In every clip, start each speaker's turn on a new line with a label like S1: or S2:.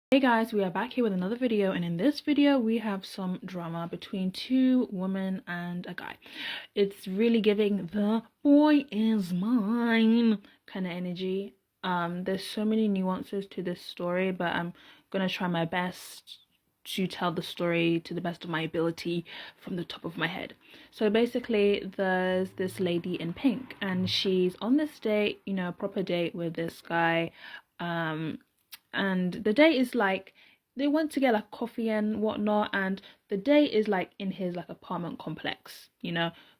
S1: Hey guys, we are back here with another video, and in this video we have some drama between two women and a guy. It's really giving the boy is mine kind of energy. There's so many nuances to this story, but I'm gonna try my best to tell the story to the best of my ability from the top of my head. So basically there's this lady in pink and she's on this date, proper date with this guy. And the date is like they went to get like coffee and whatnot, and the date is like in his like apartment complex,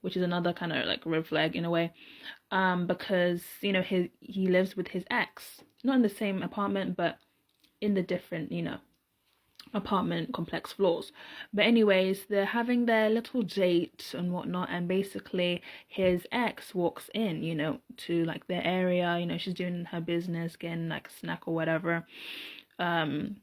S1: which is another kind of like red flag in a way, because he lives with his ex, not in the same apartment but in the different apartment complex floors. But anyways, they're having their little date and whatnot, and basically his ex walks in, to like their area. She's doing her business, getting like a snack or whatever. And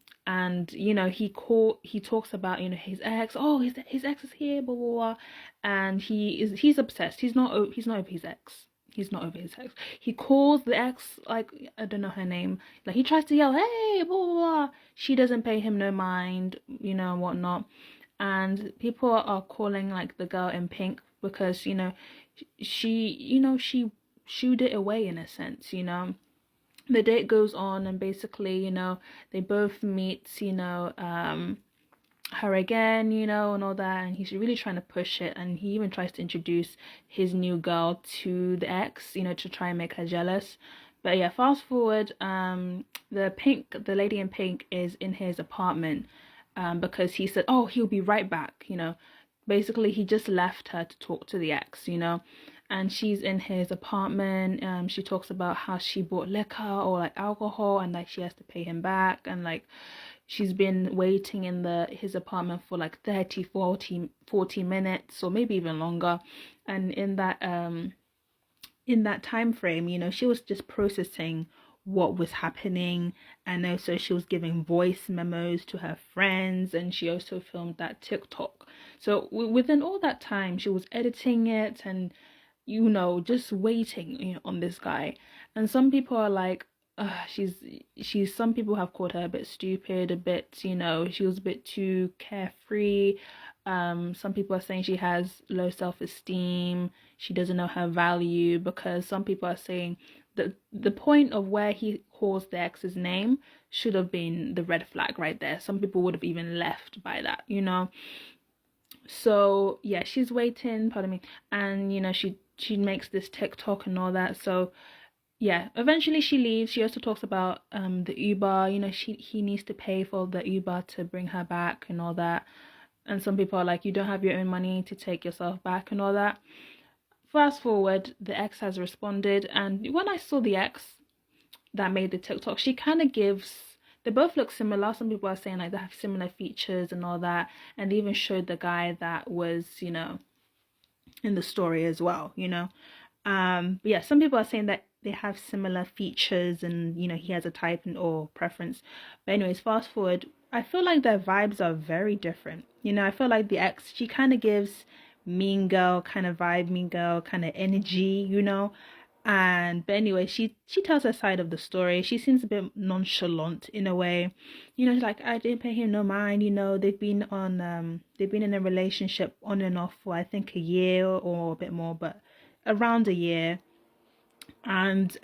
S1: he talks about his ex. Oh, his ex is here, blah blah blah. And he's obsessed. He's not over his ex. He's not over his ex. He calls the ex, like, I don't know her name. Like, he tries to yell, hey, blah, blah, blah. She doesn't pay him no mind, whatnot. And people are calling, like, the girl in pink because, she shooed it away in a sense, The date goes on and basically, they both meet, her again, and all that, and he's really trying to push it, and he even tries to introduce his new girl to the ex, to try and make her jealous. But yeah, fast forward, the lady in pink is in his apartment, because he said, oh, he'll be right back, basically he just left her to talk to the ex, and she's in his apartment. She talks about how she bought liquor or like alcohol, and like she has to pay him back, and like she's been waiting in his apartment for like 30, 40 minutes or maybe even longer. And in that time frame, she was just processing what was happening, and also she was giving voice memos to her friends, and she also filmed that TikTok. So within all that time she was editing it and just waiting on this guy. And some people are like, some people have called her a bit stupid, a bit, she was a bit too carefree. Some people are saying she has low self-esteem, she doesn't know her value, because some people are saying that the point of where he calls the ex's name should have been the red flag right there. Some people would have even left by that, So yeah, she's waiting, pardon me, and she makes this TikTok and all that. So yeah, eventually she leaves. She also talks about the Uber, he needs to pay for the Uber to bring her back and all that. And some people are like, you don't have your own money to take yourself back and all that. Fast forward, the ex has responded, and when I saw the ex that made the TikTok, she kind of gives, they both look similar. Some people are saying like they have similar features and all that, and they even showed the guy that was in the story as well, but yeah, some people are saying that they have similar features, and he has a type or preference. But anyways, fast forward, I feel like their vibes are very different. I feel like the ex, she kind of gives mean girl kind of vibe, mean girl kind of energy, and but anyway, she tells her side of the story. She seems a bit nonchalant in a way, like, I didn't pay him no mind. They've been in a relationship on and off for I think a year or a bit more, but around a year. And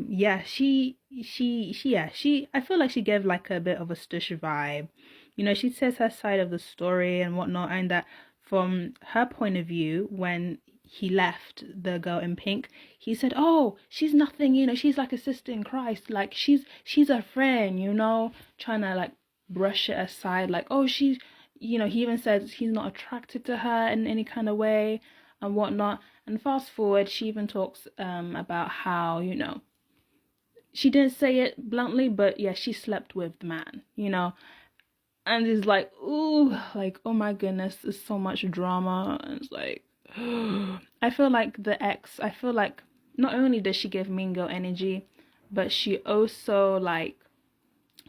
S1: yeah, she I feel like she gave like a bit of a stush vibe. She says her side of the story and whatnot, and that from her point of view, when he left the girl in pink, he said, oh, she's nothing, she's like a sister in Christ, like she's a friend, trying to like brush it aside, like, oh, he even says he's not attracted to her in any kind of way and whatnot. And fast forward, she even talks about how, she didn't say it bluntly, but yeah, she slept with the man, and it's like, ooh, like, oh my goodness, there's so much drama. And it's like, I feel like the ex, I feel like not only does she give mean girl energy, but she also like,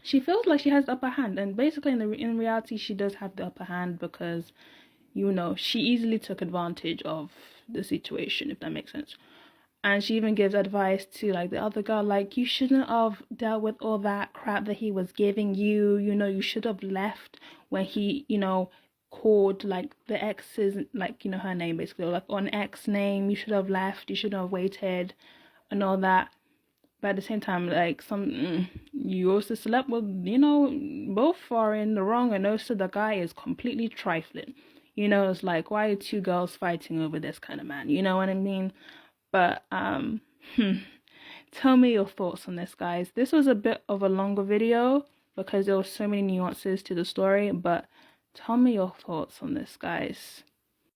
S1: she feels like she has the upper hand. And basically in reality, she does have the upper hand, because she easily took advantage of the situation, if that makes sense. And she even gives advice to like the other girl, like, you shouldn't have dealt with all that crap that he was giving you. You know, you should have left when he, you know, called like the ex's, like, you know, her name basically, or like on X name. You should have left. You should have waited and all that. But at the same time, like, you also slept with, you know, both are in the wrong, and also the guy is completely trifling. You know, it's like, why are two girls fighting over this kind of man? You know what I mean? But tell me your thoughts on this, guys. This was a bit of a longer video because there were so many nuances to the story, but tell me your thoughts on this, guys.